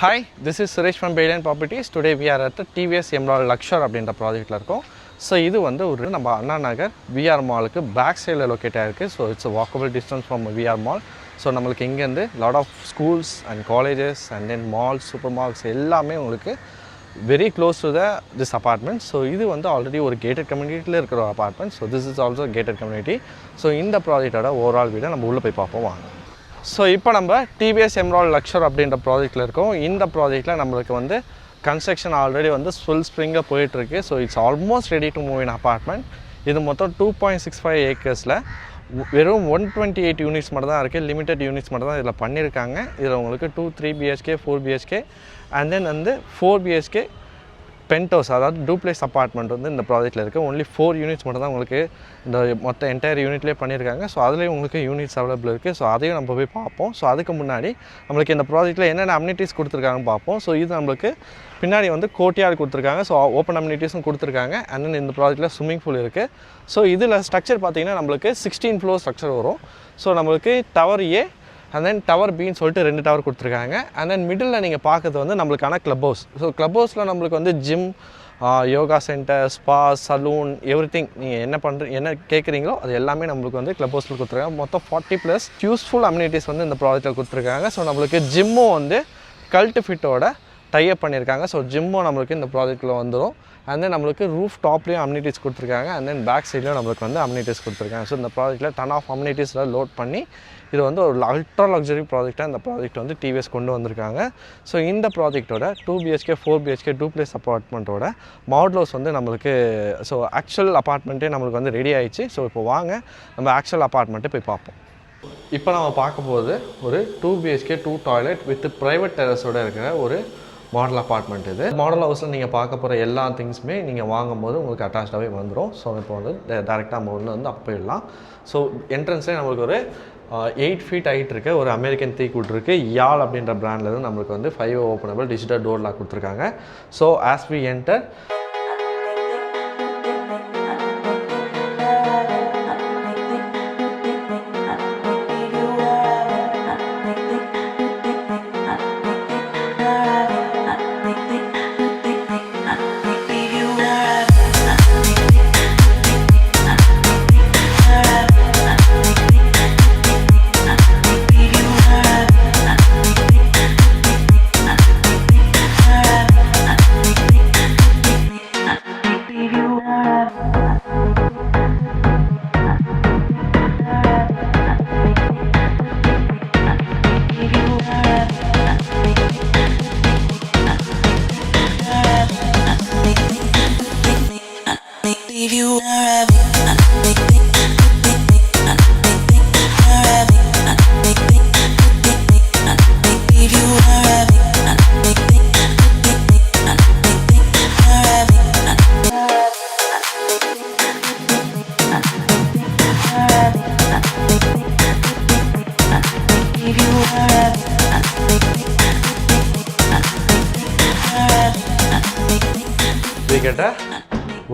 Hi, this is Suresh from Bayland Properties. Today we are at the TVS Emerald Luxor அப்படின்ற ப்ராஜெக்ட்டில் இருக்கோம். So இது வந்து ஒரு நம்ம அண்ணா நகர் விஆர் மாலுக்கு பேக் சைடில் லொக்கேட் ஆகிருக்கு. So it's walkable distance from VR mall. So நம்மளுக்கு இங்கேருந்து lot of schools and colleges and then malls supermarkets எல்லாமே உங்களுக்கு very close to this apartment. So இது வந்து ஆல்ரெடி ஒரு கேட்டட் கம்யூனிட்டியில் இருக்கிற ஒரு apartment. So this is also gated community. So இந்த ப்ராஜெக்டோட ஓவரால் வீடை நம்ம உள்ளே போய் பார்ப்போம் வாங்க. ஸோ இப்போ நம்ம டிவிஎஸ் எமரால்ட் லக்ஷர் அப்படின்ற ப்ராஜெக்ட்டில் இருக்கோம். இந்த ப்ராஜெக்ட்டில் நம்மளுக்கு வந்து கன்ஸ்ட்ரக்ஷன் ஆல்ரெடி வந்து ஃபுல் ஸ்ப்ரிங்காக போயிட்டுருக்கு. So it's almost ready to move in apartment. இது மொத்தம் 2.65 ஏக்கர்ஸில் வெறும் 128 யூனிட்ஸ் மட்டும் தான் இருக்குது. லிமிட்டட் யூனிட்ஸ் மட்டும் தான் இதில் பண்ணியிருக்காங்க. இதில் உங்களுக்கு 2-3 BHK 4 BHK அண்ட் தென் வந்து 4 BHK பென்டோஸ், அதாவது டூப்ளெக்ஸ் அப்பார்ட்மெண்ட் வந்து இந்த ப்ராஜெக்ட்டில் இருக்குது. ஒன்லி 4 யூனிட்ஸ் மட்டும் தான் உங்களுக்கு இந்த மொத்த என்டையர் யூனிட்லேயே பண்ணியிருக்காங்க. ஸோ அதுலேயும் உங்களுக்கு யூனிட்ஸ் அவைலபிள் இருக்குது. ஸோ அதையும் நம்ம போய் பார்ப்போம். ஸோ அதுக்கு முன்னாடி நம்மளுக்கு இந்த ப்ராஜெக்ட்டில் என்னென்ன அம்யூனிட்டிஸ் கொடுத்துருக்காங்கன்னு பார்ப்போம். ஸோ இது நம்மளுக்கு பின்னாடி வந்து கோர்ட்யார்டு கொடுத்துருக்காங்க. ஸோ ஓப்பன் அம்யூனிட்டிஸும் கொடுத்துருக்காங்க. அண்ட் தென் இந்த ப்ராஜெக்ட்டில் ஸ்விம்மிங் பூல் இருக்குது. ஸோ இதில் ஸ்ட்ரக்சர் பார்த்திங்கன்னா நம்மளுக்கு 16 ஃப்ளோர் ஸ்ட்ரக்சர் வரும். ஸோ நம்மளுக்கு tower A and then tower பின்னு சொல்லிட்டு 2 டவர் கொடுத்துருக்காங்க. அண்ட் தென் மிடில் நீங்கள் பார்க்குறது வந்து நம்மளுக்கான க்ளப் ஹவுஸ். ஸோ க்ளப் ஹவுஸில் நம்மளுக்கு வந்து gym, yoga centre, spa, salon, everything நீங்கள் என்ன கேட்குறீங்களோ அது எல்லாமே நம்மளுக்கு வந்து க்ளப் ஹவுஸில் கொடுத்துருக்காங்க. மொத்தம் 40+ யூஸ்ஃபுல் அம்யூனிட்டிஸ் வந்து இந்த ப்ராஜெக்ட்டில் கொடுத்துருக்காங்க. ஸோ நம்மளுக்கு ஜிம்மும் வந்து கல்ட் ஃபிட்டோட டைப் பண்ணியிருக்காங்க. ஸோ ஜிம்மும் நம்மளுக்கு இந்த ப்ராஜெக்ட்டில் வந்துடும். அண்ட் தென் நம்மளுக்கு ரூஃப் டாப்லேயும் அம்யூனிட்டிஸ் கொடுத்துருக்காங்க. அண்ட் தென் பேக் சைட்லேயும் நம்மளுக்கு வந்து அம்யூனிட்டிஸ் கொடுத்துருக்காங்க. ஸோ இந்த ப்ராஜெக்ட்டில் டன் ஆஃப் அம்யூனிட்டிஸில் லோட் பண்ணி இது வந்து ஒரு அல்ட்ரா லக்ஸரி ப்ராஜெக்டாக இந்த ப்ராஜெக்ட் வந்து டிவிஎஸ் கொண்டு வந்திருக்காங்க. ஸோ இந்த ப்ராஜெக்டோட 2 BHK 4 BHK டூப்ளெக்ஸ் அப்பார்ட்மெண்ட்டோட மாடல் ஹவுஸ் வந்து நம்மளுக்கு ஸோ ஆக்சுவல் அப்பார்ட்மெண்ட்டே நம்மளுக்கு வந்து ரெடி ஆகிடுச்சு. ஸோ இப்போ வாங்க நம்ம ஆக்சுவல் அப்பார்ட்மெண்ட்டை போய் பார்ப்போம். இப்போ நம்ம பார்க்கும்போது ஒரு 2 BHK 2 டாய்லெட் வித் ப்ரைவேட் டெரஸோடு இருக்கிற ஒரு மாடல் அப்பார்ட்மெண்ட். இது மாடல் ஹவுஸில் நீங்கள் பார்க்க போகிற எல்லா திங்ஸுமே நீங்கள் வாங்கும்போது உங்களுக்கு அட்டாச்சாகவே வந்துடும். ஸோ இப்போ வந்து டேரெக்டாக நம்ம உள்ள வந்து போயிடலாம். ஸோ என்ட்ரன்ஸ்லேயே நம்மளுக்கு ஒரு 8 feet ஹைட் இருக்க ஒரு அமெரிக்கன் தீக்குட் இருக்குது. யாழ் அப்படின்ற பிராண்ட்லேருந்து நம்மளுக்கு வந்து 5 ஓப்பனபிள் டிஜிட்டல் டோர் லாக் கொடுத்துருக்காங்க. ஸோ ஆஸ் வி என்டர்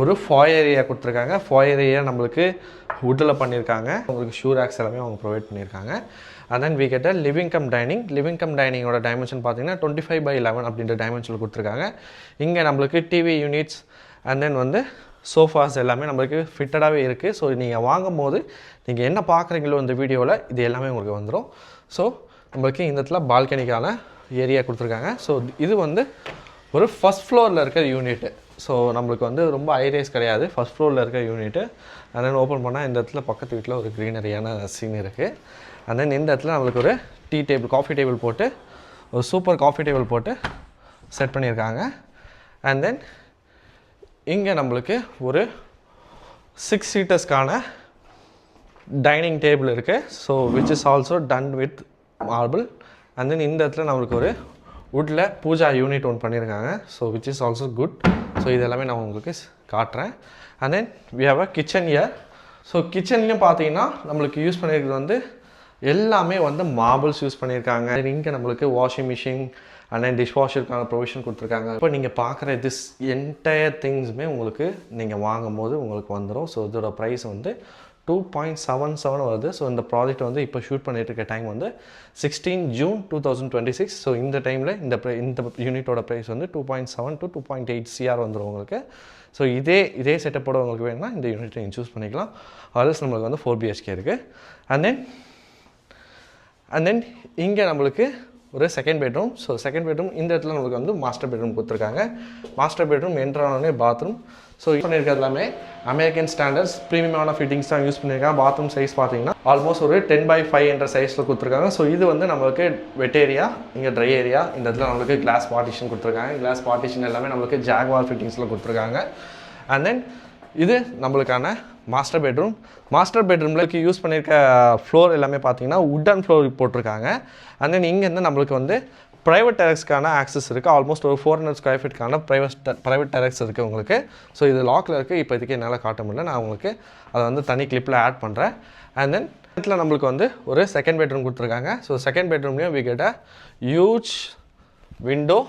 ஒரு ஃபாயர் ஏரியா கொடுத்துருக்காங்க. ஃபாயர் ஏரியா நம்மளுக்கு வுட்டில் பண்ணியிருக்காங்க. உங்களுக்கு ஷூ ரேக்ஸ் எல்லாமே அவங்க ப்ரொவைட் பண்ணியிருக்காங்க. And then we get living cum டைனிங்கோட டைமென்ஷன் பார்த்தீங்கன்னா 25/11 அப்படின்ற டைமென்ஷனில் கொடுத்துருக்காங்க. இங்கே நம்மளுக்கு டிவி யூனிட்ஸ் அண்ட் தென் வந்து சோஃபாஸ் எல்லாமே நம்மளுக்கு ஃபிட்டடாகவே இருக்குது. ஸோ நீங்கள் வாங்கும் போது நீங்கள் என்ன பார்க்குறீங்களோ இந்த வீடியோவில் இது எல்லாமே உங்களுக்கு வந்துடும். ஸோ நம்மளுக்கு இந்த இடத்துல பால்கனிக்கான ஏரியா கொடுத்துருக்காங்க. ஸோ இது வந்து ஒரு ஃபஸ்ட் ஃப்ளோரில் இருக்கிற யூனிட்டு. ஸோ நம்மளுக்கு வந்து ரொம்ப ஹைரேஸ் கிடையாது, ஃபஸ்ட் ஃப்ளோரில் இருக்கிற யூனிட்டு. அண்ட் தென் ஓப்பன் பண்ணால் இந்த இடத்துல பக்கத்து வீட்டில் ஒரு க்ரீனரியான சீன் இருக்குது. அண்ட் தென் இந்த இடத்துல நம்மளுக்கு ஒரு காஃபி டேபிள் போட்டு ஒரு சூப்பர் காஃபி டேபிள் போட்டு செட் பண்ணியிருக்காங்க. அண்ட் தென் இங்கே நம்மளுக்கு ஒரு 6 seatersக்கான டைனிங் டேபிள் இருக்குது. So which is also done with marble. And then இந்த இடத்துல நம்மளுக்கு ஒரு வுட்டில் பூஜா யூனிட் ஒன்று பண்ணியிருக்காங்க. So which is also good. So இது எல்லாமே நான் உங்களுக்கு காட்டுறேன். And then we have a kitchen here. So கிச்சன்லேயும் பார்த்தீங்கன்னா நம்மளுக்கு யூஸ் பண்ணியிருக்கிறது வந்து எல்லாமே வந்து மார்பிள்ஸ் யூஸ் பண்ணியிருக்காங்க. இங்கே நம்மளுக்கு washing machine and then dish வாஷருக்கான ப்ரொவிஷன் கொடுத்துருக்காங்க. இப்போ நீங்கள் பார்க்குற என்டையர் திங்ஸுமே உங்களுக்கு நீங்கள் வாங்கும் போது உங்களுக்கு வந்துடும். ஸோ இதோட ப்ரைஸ் வந்து 2.77 வருது. ஸோ இந்த ப்ராஜெக்ட் வந்து இப்போ ஷூட் பண்ணிட்டு இருக்க டைம் வந்து 16 ஜூன் 2026. ஸோ இந்த டைமில் இந்த யூனிட்டோட ப்ரைஸ் வந்து 2.7 to 2.8 CR வந்துடும் உங்களுக்கு. ஸோ இதே செட்டப்போட உங்களுக்கு வேணும்னா இந்த யூனிட்டை நீங்கள் சூஸ் பண்ணிக்கலாம். அதர்ஸ் நம்மளுக்கு வந்து 4 BHK இருக்குது. அண்ட் தென் இங்கே நம்மளுக்கு ஒரு second bedroom. So second bedroom இந்த இடத்துல நம்மளுக்கு வந்து மாஸ்டர் பெட்ரூம் கொடுத்துருக்காங்க. மாஸ்டர் பெட்ரூம் என்ட்ரானே பாத்ரூம். ஸோ யூஸ் பண்ணியிருக்கிறது எல்லாமே அமெரிக்கன் ஸ்டாண்டர்ட்ஸ் ப்ரீமியமான ஃபிட்டிங்ஸ் தான் யூஸ் பண்ணியிருக்காங்க. பாத்ரூம் சைஸ் பார்த்தீங்கன்னா ஆல்மோஸ்ட் ஒரு 10x5 என்ற சைஸில் கொடுத்துருக்காங்க. ஸோ இது வந்து நம்மளுக்கு வெட் ஏரியா, இங்கே ட்ரை ஏரியா, இந்த இடத்துல நம்மளுக்கு கிளாஸ் பார்ட்டிஷன் கொடுத்துருக்காங்க. கிளாஸ் பார்ட்டிஷன் எல்லாமே நம்மளுக்கு ஜாக்வார் ஃபிட்டிங்ஸில் கொடுத்துருக்காங்க. அண்ட் தென் இது நம்மளுக்கான மாஸ்டர் பெட்ரூம். மாஸ்டர் பெட்ரூமில் யூஸ் பண்ணியிருக்க ஃப்ளோர் எல்லாமே பார்த்தீங்கன்னா உட்டன் ஃப்ளோர் போட்டிருக்காங்க. அண்ட் தென் இங்கேருந்து நம்மளுக்கு வந்து ப்ரைவேட் டெரக்ஸ்க்கான ஆக்சஸ் இருக்குது. ஆல்மோஸ்ட் ஒரு 400 ஸ்கொயர் ஃபீட்கான ப்ரைவேட் டெரக்ஸ் இருக்குது உங்களுக்கு. ஸோ இது லாக்கில் இருக்குது. இப்போதைக்கு என்னால் காட்ட முடியல. நான் உங்களுக்கு அதை வந்து தனி கிளிப்பில் ஆட் பண்ணுறேன். அண்ட் தென் இதில் நம்மளுக்கு வந்து ஒரு செகண்ட் பெட்ரூம் கொடுத்துருக்காங்க. ஸோ செகண்ட் பெட்ரூம்லேயும் we get a huge window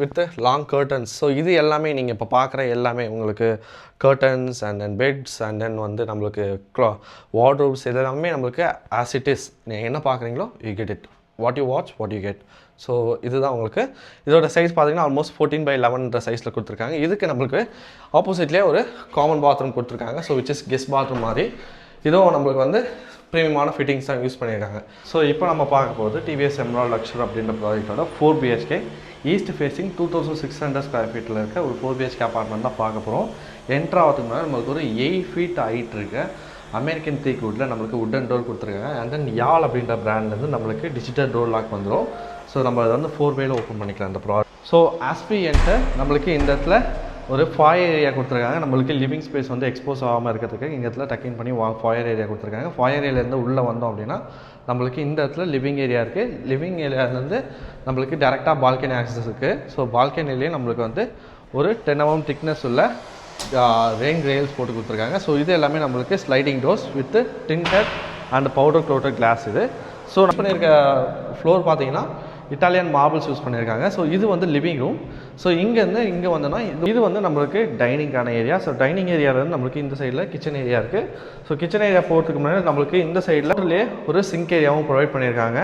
with long curtains. So இது எல்லாமே நீங்கள் இப்போ பார்க்குற எல்லாமே உங்களுக்கு curtains and then beds and then வந்து நம்மளுக்கு வார்ட்ரோப்ஸ் இது எல்லாமே நம்மளுக்கு ஆஸ் இட் இஸ் நீங்கள் என்ன பார்க்குறீங்களோ you get it. What you watch what you get. So இதுதான் உங்களுக்கு. இதோட சைஸ் பார்த்தீங்கன்னா ஆல்மோஸ்ட் 14x11 சைஸில் கொடுத்துருக்காங்க. இதுக்கு நம்மளுக்கு ஆப்போசிட்லேயே ஒரு காமன் பாத்ரூம் கொடுத்துருக்காங்க. So which is guest bathroom மாதிரி. இதுவும் நம்மளுக்கு வந்து ப்ரீமியமான ஃபிட்டிங்ஸ் தான் யூஸ் பண்ணியிருக்காங்க. ஸோ இப்போ நம்ம பார்க்க போகிறது டிவிஎஸ் எம்ராய்ட் லக்ஸர் அப்படின்ற ப்ராஜெக்டோட 4 BHK ஈஸ்ட் ஃபேஸிங் 2600 ஸ்கொயர் ஃபீட்டில் இருக்க ஒரு 4 BHK அப்பார்ட்மெண்ட் தான் பார்க்க போகிறோம். என்ட்ராகிறதுக்கு முன்னாடி நம்மளுக்கு ஒரு 8 ஃபீட் ஹைட் இருக்குது. அமெரிக்கன் தேக் வுட்டில் நம்மளுக்கு உட்டன் டோர் கொடுத்துருக்காங்க. அண்ட் தென் யாழ் அப்படின்ற பிராண்ட்லேருந்து நம்மளுக்கு டிஜிட்டல் டோர் லாக் வந்துடும். ஸோ நம்ம அதை வந்து 4 வேல ஓப்பன் பண்ணிக்கலாம் இந்த ப்ராடக்ட். ஸோ ஆஸ்பி என்டர் நம்மளுக்கு இந்த இடத்துல ஒரு ஃபாயர் ஏரியா கொடுத்துருக்காங்க. நம்மளுக்கு லிவிங் ஸ்பேஸ் வந்து எக்ஸ்போஸ் ஆகாமல் இருக்கிறதுக்கு இந்த இடத்துல டக்கின் பண்ணி ஃபாயர் ஏரியா கொடுத்துருக்காங்க. ஃபாயர் ஏரியாலேருந்து உள்ளே வந்தோம் அப்படின்னா நம்மளுக்கு இந்த இடத்துல லிவிங் ஏரியா இருக்குது. லிவிங் ஏரியாவிலேருந்து நம்மளுக்கு டேரெக்டாக பால்கனி ஆக்சஸ் இருக்குது. ஸோ பால்கனிலேயே நம்மளுக்கு வந்து ஒரு 10 mm திக்னஸ் உள்ள ரெயின் ரெயில்ஸ் போட்டு கொடுத்துருக்காங்க. ஸோ இது எல்லாமே நம்மளுக்கு sliding doors with tinted and powder coated glass இது. ஸோ நம்ம பண்ணியிருக்க ஃப்ளோர் பார்த்தீங்கன்னா இட்டாலியன் மார்பிள்ஸ் யூஸ் பண்ணியிருக்காங்க. ஸோ இது வந்து லிவிங் ரூம். ஸோ இங்கேருந்து இங்கே வந்தோன்னா இது வந்து நம்மளுக்கு டைனிங்கான ஏரியா. ஸோ டைனிங் ஏரியாவிலேருந்து நம்மளுக்கு இந்த சைடில் கிச்சன் ஏரியா இருக்குது. ஸோ கிச்சன் ஏரியா போகிறதுக்கு முன்னாடி நம்மளுக்கு இந்த சைடில் ஒரு சிங்க் ஏரியாவும் ப்ரொவைட் பண்ணியிருக்காங்க.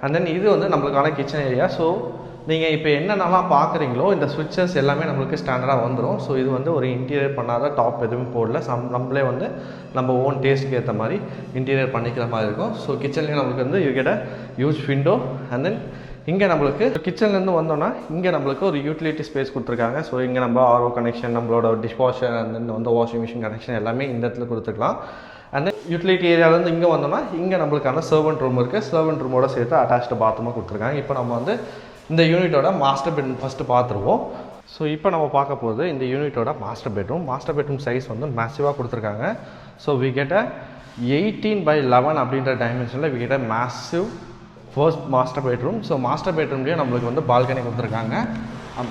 அண்ட் தென் இது வந்து நம்மளுக்கான கிச்சன் ஏரியா. ஸோ நீங்கள் இப்போ என்னென்னலாம் பார்க்குறீங்களோ இந்த ஸ்விட்சஸ் எல்லாமே நம்மளுக்கு ஸ்டாண்டர்டாக வந்துடும். ஸோ இது வந்து ஒரு இன்டீரியர் பண்ணாத டாப் எதுவும் போடல. நம்மளே வந்து நம்ம ஓன் டேஸ்ட்டுக்கு ஏற்ற மாதிரி இன்டீரியர் பண்ணிக்கிற மாதிரி இருக்கும். ஸோ கிச்சன்லேயும் நம்மளுக்கு வந்து you get a huge window. And then இங்கே நம்மளுக்கு கிச்சன்லேருந்து வந்தோன்னா இங்கே நம்மளுக்கு ஒரு யூட்டிலிட்டி ஸ்பேஸ் கொடுத்துருக்காங்க. ஸோ இங்கே நம்ம ஆர்ஓ கனெக்ஷன், நம்மளோட டிஷ்வாஷர் அண்ட் தென் வந்து வாஷிங் மிஷின் கனெக்ஷன் எல்லாமே இந்த இடத்துல கொடுத்துக்கலாம். அண்ட் தென் யூட்டிலிட்டி ஏரியாவிலேருந்து இங்கே வந்தோம்னா இங்கே நம்மளுக்கான சர்வெண்ட் ரூம் இருக்குது. சர்வெண்ட் ரூமோட சேர்த்து அட்டாச்டு பாத்ரூமாக கொடுத்துருக்காங்க. இப்போ நம்ம வந்து இந்த யூனிட்டோட மாஸ்டர் பெட்ரூம் ஃபஸ்ட்டு பார்த்துருவோம். ஸோ இப்போ நம்ம பார்க்க போகிறது இந்த யூனிட்டோட master bedroom. Master bedroom size வந்து மேசிவாக கொடுத்துருக்காங்க. So we get a 18x11 அப்படின்ற டைமென்ஷனில் we get a massive first master bedroom. So master பெட்ரூம்லேயே நம்மளுக்கு வந்து பால்கனி கொடுத்துருக்காங்க.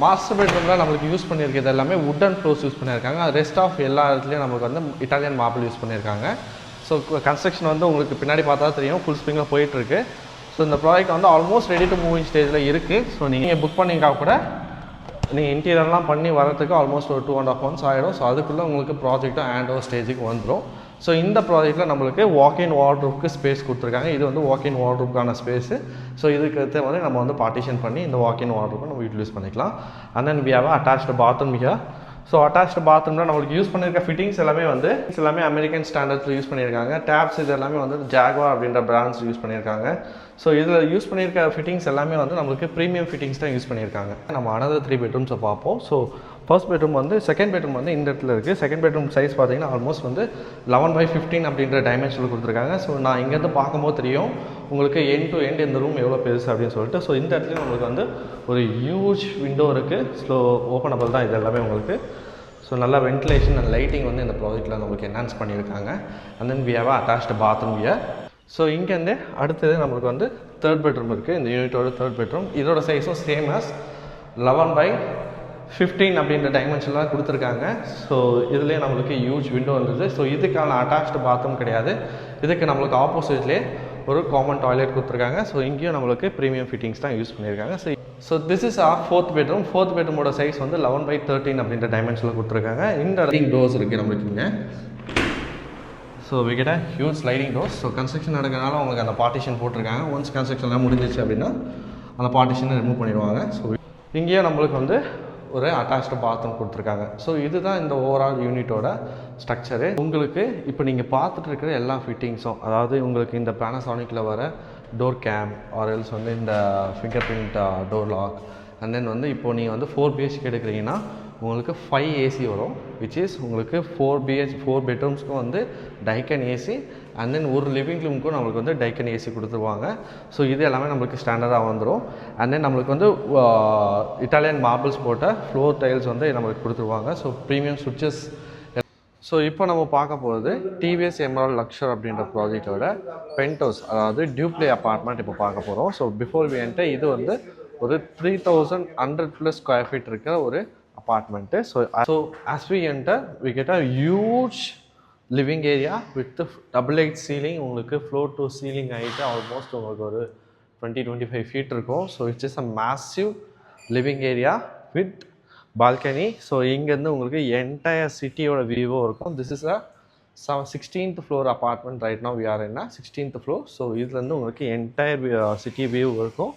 மாஸ்டர் பெட்ரூமில் நம்மளுக்கு யூஸ் பண்ணியிருக்கிறது எல்லாமே வுட்டன் ஃப்ளோர்ஸ் யூஸ் பண்ணியிருக்காங்க. ரெஸ்ட் ஆஃப் எல்லா இடத்துலையும் நம்மளுக்கு வந்து இட்டாலியன் மார்பிள் யூஸ் பண்ணியிருக்காங்க. ஸோ கன்ஸ்ட்ரக்ஷன் வந்து உங்களுக்கு பின்னாடி பார்த்தா தெரியும் ஃபுல் ஸ்ப்ரிங்கில் போயிட்டுருக்கு. ஸோ இந்த ப்ராஜெக்ட் வந்து ஆல்மோஸ்ட் ரெடி டு மூவிங் ஸ்டேஜில் இருக்குது. ஸோ நீங்கள் புக் பண்ணிங்கா கூட நீங்கள் இன்டீரியர்லாம் பண்ணி வரதுக்கு ஆல்மோஸ்ட் ஒரு 2.5 months ஆகிடும். ஸோ அதுக்குள்ளே உங்களுக்கு ப்ராஜெக்ட்டும் ஹேண்ட் ஓவர் ஸ்டேஜுக்கு வந்துடும். ஸோ இந்த ப்ராஜெக்ட்டில் நம்மளுக்கு வாக்இன் வார்ட்ரூப்க்கு ஸ்பேஸ் கொடுத்துருக்காங்க. இது வந்து வாக்இன் வார்ட்ரூப்க்கான ஸ்பேஸு. ஸோ இதுக்கு ஏற்ற மாதிரி நம்ம வந்து பார்ட்டிஷன் பண்ணி இந்த வாக்இன் வார்ட்ரூப்பை நம்ம யூட்டிலைஸ் பண்ணிக்கலாம். And then we have attached bathroom here. So attached பாத்ரூமில் நம்மளுக்கு யூஸ் பண்ணியிருக்க ஃபிட்டிங்ஸ் எல்லாமே அமெரிக்கன் ஸ்டாண்டர்ட்ஸில் யூஸ் பண்ணியிருக்காங்க. டேப்ஸ் இது எல்லாமே வந்து ஜாக்வார் அப்படின்ற பிராண்ட்ஸ் யூஸ் பண்ணியிருக்காங்க. ஸோ இதில் யூஸ் பண்ணியிருக்க ஃபிட்டிங்ஸ் எல்லாமே வந்து நம்மளுக்கு ப்ரீமியம் ஃபிட்டிங்ஸ் தான் யூஸ் பண்ணியிருக்காங்க. நம்ம அனதர் 3 பெட்ரூம்ஸை பார்ப்போம். ஸோ ஃபர்ஸ்ட் பெட்ரூம் வந்து செகண்ட் பெட்ரூம் வந்து இந்த இடத்துல இருக்குது. செகண்ட் பெட்ரூம் சைஸ் பார்த்தீங்கன்னா ஆல்மோஸ்ட் வந்து 11x15 அப்படின்ற டைமென்ஷனில் கொடுத்துருக்காங்க. ஸோ நான் இங்கேருந்து பார்க்கும்போது தெரியும் உங்களுக்கு எண்ட் டு எண்ட் இந்த ரூம் எவ்வளோ பெருசு அப்படின்னு சொல்லிட்டு. ஸோ இந்த இடத்துல நம்மளுக்கு வந்து ஒரு ஹியூஜ் விண்டோ இருக்குது. ஸோ ஓப்பனபிள் தான் இது எல்லாமே உங்களுக்கு. ஸோ நல்லா வென்டிலேஷன் அண்ட் லைட்டிங் வந்து இந்த ப்ராஜெக்ட்டில் நம்மளுக்கு என்ஹான்ஸ் பண்ணியிருக்காங்க. And then we have attached bathroom here. So இங்கேருந்து அடுத்தது நம்மளுக்கு வந்து தேர்ட் பெட்ரூம் இருக்குது. இந்த யூனிட்டோட தேர்ட் பெட்ரூம் இதோட சைஸும் சேம் ஆஸ் 11x15 அப்படின்ற டைமென்ஷன்லாம் கொடுத்துருக்காங்க. ஸோ இதுலேயே நம்மளுக்கு ஹியூஜ் விண்டோ இருந்தது. ஸோ இதுக்கான அட்டாச்டு பாத்ரூம் கிடையாது. இதுக்கு நம்மளுக்கு ஆப்போசிட்லேயே ஒரு காமன் டாய்லெட் கொடுத்துருக்காங்க. ஸோ இங்கேயும் நம்மளுக்கு ப்ரீமியம் ஃபிட்டிங்ஸ் தான் யூஸ் பண்ணியிருக்காங்க. So this is our fourth bedroom. Fourth பெட்ரூமோட சைஸ் வந்து 11x13 அப்படின்ற டைமென்ஷனில் கொடுத்துருக்காங்க. இந்த டோர்ஸ் இருக்குது நம்மளுக்கு இங்கே. So so we get a huge sliding doors. So construction நடக்கிறனால உங்களுக்கு அந்த பார்ட்டிஷன் போட்டிருக்காங்க. ஒன்ஸ் கன்ஸ்ட்ரக்ஷன்லாம் முடிஞ்சிச்சு அப்படின்னா அந்த பார்ட்டிஷனை ரிமூவ் பண்ணிடுவாங்க. ஸோ இங்கேயே நம்மளுக்கு வந்து ஒரு அட்டாச்டு பாத்ரூம் கொடுத்துருக்காங்க. ஸோ இதுதான் இந்த ஓவரால் யூனிட்டோட ஸ்ட்ரக்சரு. உங்களுக்கு இப்போ நீங்கள் பார்த்துட்டு இருக்கிற எல்லா ஃபிட்டிங்ஸும், அதாவது உங்களுக்கு இந்த பேனாசானிக்கில் வர டோர் கேம் ஆர் எல்ஸ் வந்து இந்த fingerprint door lock, and then வந்து இப்போது நீங்கள் வந்து 4 BHK எடுக்கிறீங்கன்னா உங்களுக்கு 5 AC வரும், விச் இஸ் உங்களுக்கு 4 பெட்ரூம்ஸ்க்கும் வந்து டைக்கன் ஏசி, அண்ட் தென் ஒரு லிவிங் ரூமுக்கும் நம்மளுக்கு வந்து டைக்கன் ஏசி கொடுத்துருவாங்க. ஸோ இது எல்லாமே நம்மளுக்கு ஸ்டாண்டர்டாக வந்துடும். அண்ட் தென் நம்மளுக்கு வந்து இட்டாலியன் மார்பிள்ஸ் போட்ட ஃப்ளோர் டைல்ஸ் வந்து நம்மளுக்கு கொடுத்துருவாங்க. So premium சுவிட்சஸ். ஸோ இப்போ நம்ம பார்க்க போகிறது டிவிஎஸ் எமரால்ட் லக்ஷர் அப்படின்ற ப்ராஜெக்டோட பென்ட் ஹவுஸ், அதாவது டியூப்ளே அப்பார்ட்மெண்ட் இப்போ பார்க்க போகிறோம். ஸோ பிஃபோர் வி என்டர், இது வந்து ஒரு 3100+ ஸ்கொயர் ஃபீட் இருக்கிற ஒரு apartment. So as we enter, we get a huge living area with the double height ceiling. உங்களுக்கு floor to ceiling height almost உங்களுக்கு ஒரு 20-25 feet இருக்கும். So it's just a massive living area with balcony. So இங்கேருந்து உங்களுக்கு entire சிட்டியோட view இருக்கும். This is a 16th floor apartment. Right now we are in a 16th floor. So இதுலேருந்து உங்களுக்கு entire city view இருக்கும்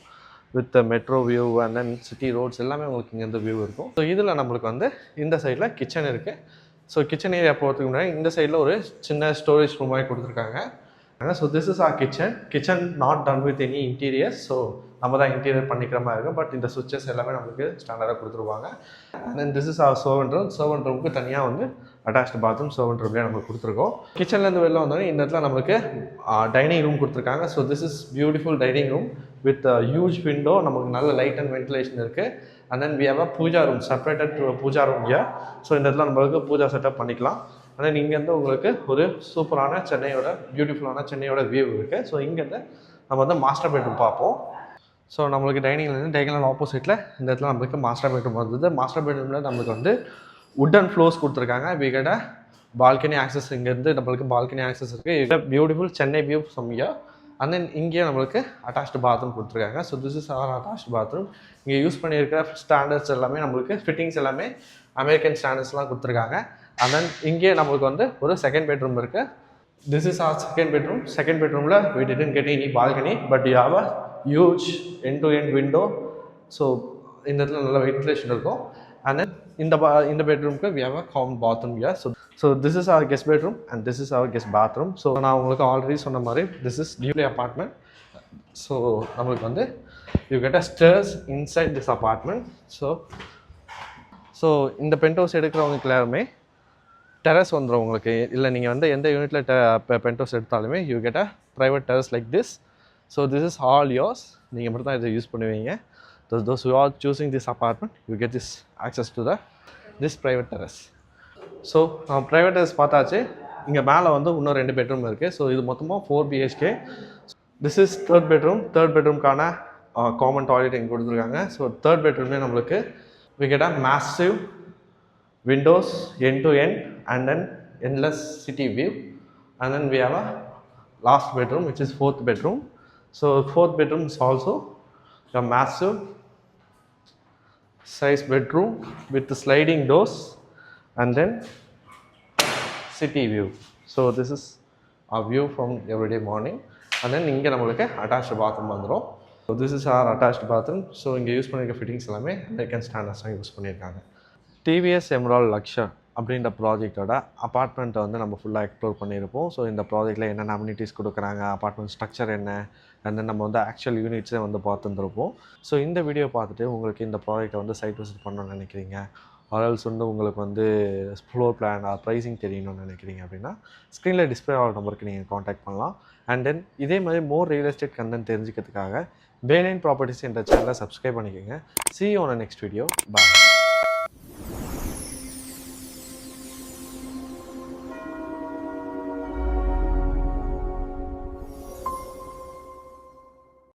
with the metro view and then city roads எல்லாமே உங்களுக்கு இங்கே இந்த வியூ இருக்கும். ஸோ இதில் நம்மளுக்கு வந்து இந்த சைடில் கிச்சன் இருக்குது. ஸோ கிச்சன் ஏரியா போகிறதுக்கு முன்னாடி இந்த சைடில் ஒரு சின்ன ஸ்டோரேஜ் ரூம் மாதிரி கொடுத்துருக்காங்க. So this is our kitchen not done with any interiors. So நம்ம தான் இன்டீரியர் பண்ணிக்கிற மாதிரி இருக்கும். பட் இந்த சுவிச்சஸ் எல்லாமே நம்மளுக்கு ஸ்டாண்டர்டாக கொடுத்துருவாங்க. And then this is our servant room. Servant ரூமுக்கு தனியாக வந்து அட்டாச்டு பாத்ரூம் சர்வன்ட் ரூம்லேயே நம்மளுக்கு கொடுத்துருக்கோம். கிச்சன்லேருந்து வெளில வந்தோடனே இந்த இடத்துல நம்மளுக்கு டைனிங் ரூம் கொடுத்துருக்காங்க. So this is beautiful dining room with huge window. நமக்கு நல்ல லைட் அண்ட் வென்டிலேஷன் இருக்குது. And then we have a puja room, separated puja room here. So இந்த இடத்துல நம்மளுக்கு பூஜா செட்டப் பண்ணிக்கலாம். அண்ட் தென் இங்கேருந்து உங்களுக்கு ஒரு சூப்பரான சென்னையோட பியூட்டிஃபுல்லான சென்னையோட வியூ இருக்குது. ஸோ இங்கேருந்து நம்ம வந்து மாஸ்டர் பெட்ரூம் பார்ப்போம். ஸோ நம்மளுக்கு டைனிங்லேருந்து டைனிங் ஆப்போசிட்டில் இந்த இடத்துல நம்மளுக்கு மாஸ்டர் பெட்ரூம் வந்தது. மாஸ்டர் பெட்ரூமில் நம்மளுக்கு வந்து வுட்டன் ஃப்ளோர்ஸ் கொடுத்துருக்காங்க. வீக்கட பால்கனி ஆக்சஸ், இங்கேருந்து நம்மளுக்கு பால்கனி ஆக்சஸ் இருக்குது. பியூட்டிஃபுல் சென்னை வியூ செம்மையா. அண்ட் தென் இங்கேயே நம்மளுக்கு அட்டாச்டு பாத்ரூம் கொடுத்துருக்காங்க. So this is our attached bathroom. இங்கே யூஸ் பண்ணியிருக்கிற ஸ்டாண்டர்ட்ஸ் எல்லாமே நம்மளுக்கு ஃபிட்டிங்ஸ் எல்லாமே அமெரிக்கன் ஸ்டாண்டர்ட்ஸ்லாம் கொடுத்துருக்காங்க. அண்ட் தென் இங்கே நம்மளுக்கு வந்து ஒரு செகண்ட் பெட்ரூம் இருக்குது. This is our second bedroom. Second பெட்ரூமில் we didn't get any balcony, but you have a huge end-to-end window. So இந்த இடத்துல நல்ல வென்டிலேஷன் இருக்கும். அண்ட் தென் இந்த பெட்ரூமுக்கு we have a common bathroom here. So this is our guest bedroom and this is our guest bathroom. So நான் உங்களுக்கு already சொன்ன மாதிரி this is dual apartment. So நம்மளுக்கு வந்து you get a stairs inside this apartment. So இந்த pent house எடுக்கிறவங்களுக்கு எல்லாருமே terrace வந்துடும் உங்களுக்கு. இல்லை நீங்கள் வந்து எந்த யூனிட்டில் பென்ட் ஹவுஸ் எடுத்தாலுமே you get a private terrace like this. So this is all yours. நீங்கள் மட்டும் தான் இதை யூஸ் பண்ணுவீங்க. Those who are choosing this apartment, you get this access to this private terrace. So private house பார்த்தாச்சு. இங்கே மேலே வந்து இன்னும் 2 பெட்ரூம் இருக்குது. ஸோ இது மொத்தமாக 4 BHK. This is third bedroom. Third பெட்ரூம்க்கான காமன் டாய்லெட் இங்கே கொடுத்துருக்காங்க. ஸோ தேர்ட் பெட்ரூம்லேயே நம்மளுக்கு we get a massive windows end to end and then endless city view. And then we have a last bedroom which is fourth bedroom. So fourth bedroom is also a massive size bedroom with the sliding doors and then city view. So this is our view from everyday morning. And then இங்கே நம்மளுக்கு attached bathroom வந்துடும். So this is our attached bathroom. So இங்கே use பண்ணியிருக்க fittings எல்லாமே American standards தான் use பண்ணியிருக்காங்க. TVS Emerald Luxor அப்படின்ற ப்ராஜெக்டோட அப்பார்ட்மெண்ட்டை வந்து நம்ம ஃபுல்லாக எக்ஸ்ப்ளோர் பண்ணியிருப்போம். ஸோ இந்த ப்ராஜெக்ட்டில் என்னென்ன அம்யூனிட்டிஸ் கொடுக்குறாங்க, அப்பார்ட்மெண்ட் ஸ்ட்ரக்சர் என்ன, அண்ட் தென் நம்ம வந்து ஆக்சுவல் யூனிட்ஸே வந்து பார்த்துருப்போம். ஸோ இந்த வீடியோ பார்த்துட்டு உங்களுக்கு இந்த ப்ராஜெக்டை வந்து சைட் விசிட் பண்ணணும்னு நினைக்கிறீங்க, ஆர்எல்ஸ் வந்து உங்களுக்கு வந்து ஃப்ளோர் பிளான் ப்ரைஸிங் தெரியணும்னு நினைக்கிறீங்க அப்படின்னா ஸ்க்ரீனில் டிஸ்பிளே ஆகிற நம்பருக்கு நீங்கள் காண்டாக்ட் பண்ணலாம். அண்ட் தென் இதே மாதிரி மோர் ரியல் எஸ்டேட் கண்டென்ட் தெரிஞ்சுக்கிறதுக்காக பேலைன் ப்ராப்பர்ட்டிஸ் என்ற சேனலை சப்ஸ்கிரைப் பண்ணிக்கோங்க. See you on the next video. Bye.